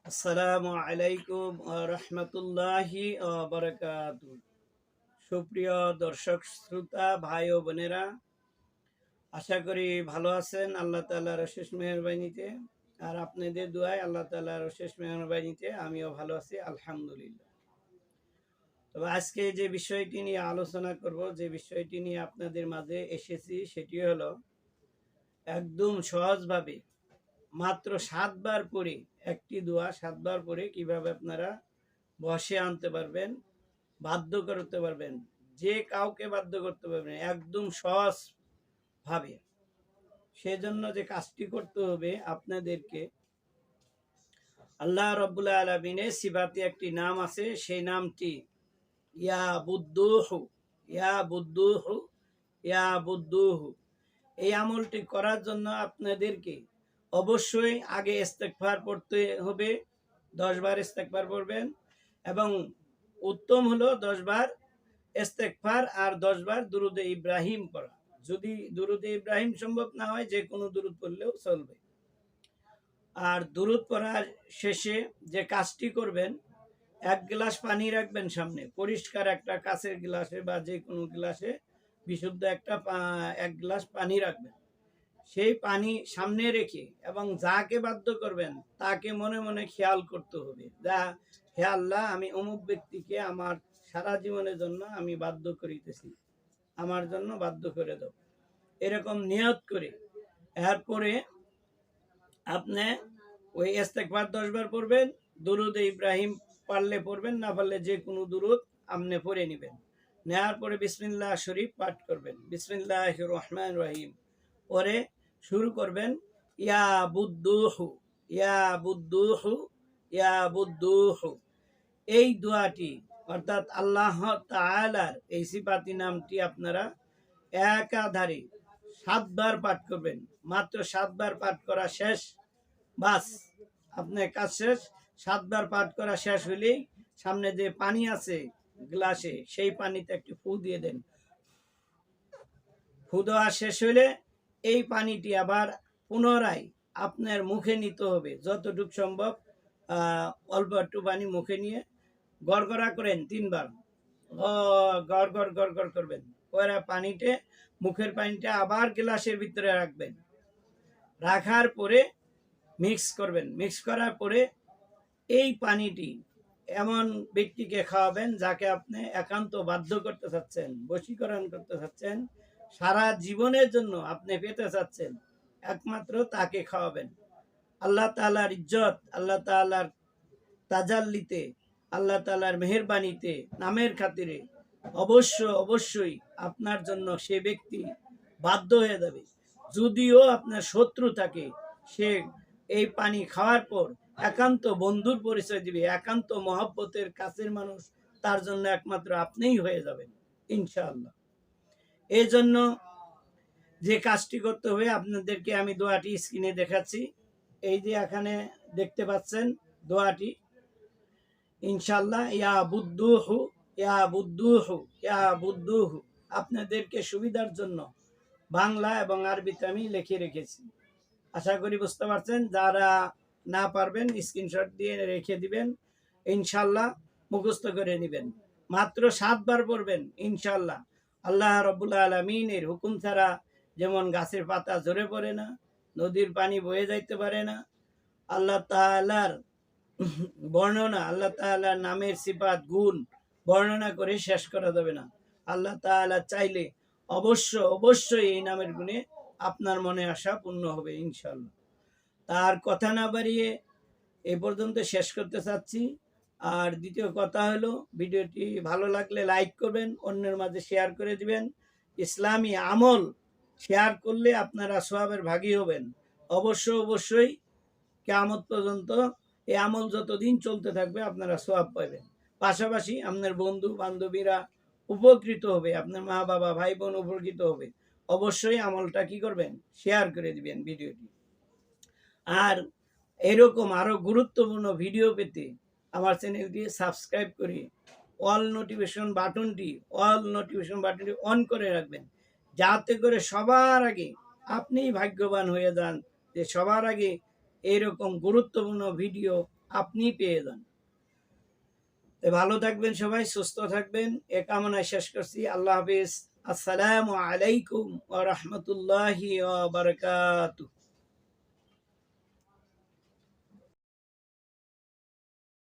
আসসালামু আলাইকুম রহমতুল্লাহি বারাকাতু। সুপ্রিয় দর্শক শ্রোতা ভাই ও বোনেরা, আশা করি ভালো আছেন আল্লাহ তাআলার অশেষ মেহেরবানিতে। আর আপনাদের দোয়ায় আল্লাহ তাআলার অশেষ মেহেরবানিতে আমিও ভালো আছি, আলহামদুলিল্লাহ। তবে আজকে যে বিষয়টি নিয়ে আলোচনা করব, যে বিষয়টি নিয়ে আপনাদের মাঝে এসেছি, সেটি হলো একদম সহজভাবে মাত্র 7 বার পরে একটি দোয়া 7 বার পরে কিভাবে আপনারা বশে আনতে পারবেন, বাধ্য করতে পারবেন, যে কাউকে বাধ্য করতে পারবেন একদম সহজ ভাবে। সেজন্য যে কাজটি করতে হবে আপনাদেরকে, আল্লাহ রাব্বুল আলামিনের সিফাতে একটি নাম আছে, সেই নামটি ইয়া বুদ্দুহু, ইয়া বুদ্দুহু, ইয়া বুদ্দুহু। এই আমলটি করার জন্য আপনাদেরকে অবশ্যই আগে ইস্তেগফার পড়তে হবে। 10 বার ইস্তেগফার পড়বেন এবং উত্তম হলো 10 বার ইস্তেগফার আর 10 বার দুরুদে ইব্রাহিম পড়া। যদি দুরুদে ইব্রাহিম সম্ভব না হয়, যে কোনো দুরুদ পড়লেও চলবে। আর দুরুদ পড়ার শেষে যে কাজটি করবেন, 1 গ্লাস পানি রাখবেন সামনে, পরিষ্কার একটা কাঁচের গ্লাসে বা যে কোনো গ্লাসে বিশুদ্ধ একটা 1 গ্লাস পানি রাখবেন। সেই পানি সামনে রেখে এবং যাকে বাধ্য করবেন তাকে মনে মনে খেয়াল করতে হবে, যা হে আল্লাহ, আমি অমুক ব্যক্তিকে আমার সারা জীবনের জন্য আমি বাধ্য করিতেছি, আমার জন্য বাধ্য করে দাও, এরকম নিয়ত করে এরপরে আপনি ওই ইস্তেগফার 10 বার পড়বেন। দুরুদে ইব্রাহিম পারলে পড়বেন, না পারলে যে কোনো দুরুদ আপনি পড়ে নেবেন। নেওয়ার পরে বিসমিল্লাহ শরীফ পাঠ করবেন, বিসমিল্লাহির রহমানির রহিম পরে শুরু করবেন ইয়া বুদ্দুহু, ইয়া বুদ্দুহু, ইয়া বুদ্দুহু। এই দোয়াটি অর্থাৎ আল্লাহ তাআলার এই সিফাতি নামটি আপনারা একাধারে 7 বার পাঠ করবেন। মাত্র 7 বার পাঠ করা শেষ, বাস আপনার কাজ শেষ। 7 বার পাঠ করা শেষ হলেই সামনে যে পানি আছে গ্লাসে, সেই পানিতে একটি ফু দিয়ে দেন। ফু দেওয়া শেষ হলে এই পানিটি আবার পুনরায় আপনার মুখে নিতে হবে, যতটুকু সম্ভব। অল্প একটু পানি মুখে নিয়ে গড়গড়া করেন 3 বার, গড় গড় গড় গড় করবেন। পরে পানিতে মুখের পানিটা আবার গ্লাসের ভিতরে রাখবেন। রাখার পরে মিক্স করবেন। মিক্স করার পরে এই পানিটি এমন ব্যক্তিকে খাওয়াবেন যাকে আপনি একান্ত বাধ্য করতে চাচ্ছেন, বশীকরণ করতে চাচ্ছেন, সারা জীবনের জন্য আপনি পেতে চাচ্ছেন, একমাত্র তাকে খাওয়াবেন। আল্লাহ তাআলার ইজ্জত, আল্লাহ তাআলার তাজাল্লিতে, আল্লাহ তাআলার মেহেরবানিতে, নামের খাতিরে অবশ্যই আপনার জন্য সে ব্যক্তি বাধ্য হয়ে যাবে। যদিও আপনার শত্রু থাকে, সে এই পানি খাওয়ার পর একান্ত বন্ধুর পরিচয় দিবে, একান্ত মহব্বতের কাছের মানুষ তার জন্য একমাত্র আপনিই হয়ে যাবেন ইনশাআল্লাহ। এই জন্য যে কাজটি করতে হবে আপনাদেরকে, আমি দোয়াটি স্ক্রিনে দেখাচ্ছি। এই যে এখানে দেখতে পাচ্ছেন দোয়াটি, ইনশাআল্লাহ ইয়া বুদ্দুহু, ইয়া বুদ্দুহু, ইয়া বুদ্দুহু। আপনাদেরকে সুবিধার জন্য বাংলা এবং আরবিতে আমি লিখে রেখেছি, আশা করি বুঝতে পারছেন। যারা না পারবেন স্ক্রিনশট দিয়ে রেখে দিবেন, ইনশাআল্লাহ মুখস্থ করে নেবেন। মাত্র 7 বার পড়বেন ইনশাআল্লাহ। আল্লাহ রাব্বুল আলামিনের হুকুম ছাড়া যেমন গাছের পাতা ঝরে পড়ে না, নদীর পানি বয়ে যাইতে পারে না, আল্লাহ তাআলার বর্ণনা, আল্লাহ তাআলার নামের সিফাত গুণ বর্ণনা করে শেষ করা যাবে না। আল্লাহ তাআলা চাইলে অবশ্যই এই নামের গুণে আপনার মনে আশা পূর্ণ হবে ইনশাআল্লাহ। তার কথা না বাড়িয়ে এ পর্যন্ত শেষ করতে চাচ্ছি। আর দ্বিতীয় কথা হলো, ভিডিওটি ভালো লাগলে লাইক করবেন, অন্যের মাঝে শেয়ার করে দিবেন। ইসলামী আমল শেয়ার করলে আপনারা সওয়াবের ভাগী হবেন। অবশ্যই কিয়ামত পর্যন্ত এই আমল যতদিন চলতে থাকবে আপনারা সওয়াব পাবেন। পাশাপাশি আপনার বন্ধু বান্ধবীরা উপকৃত হবে, আপনার মা বাবা ভাই বোন উপকৃত হবে। অবশ্যই আমলটা কি করবেন, শেয়ার করে দিবেন ভিডিওটি। আর এরকম আরো গুরুত্বপূর্ণ ভিডিও পেতে আমার চ্যানেলটি সাবস্ক্রাইব করে অল নোটিফিকেশন বাটনটি অন করে রাখবেন, যাতে করে সবার আগে আপনিই ভাগ্যবান হয়ে যান যে সবার আগে এরকম গুরুত্বপূর্ণ ভিডিও আপনি পেয়ে যান। তো ভালো থাকবেন সবাই, সুস্থ থাকবেন, এ কামনায় শেষ করছি। আল্লাহ হাফিজ। আসসালামু আলাইকুম ওয়া রাহমাতুল্লাহি ওয়া বারাকাতুহু।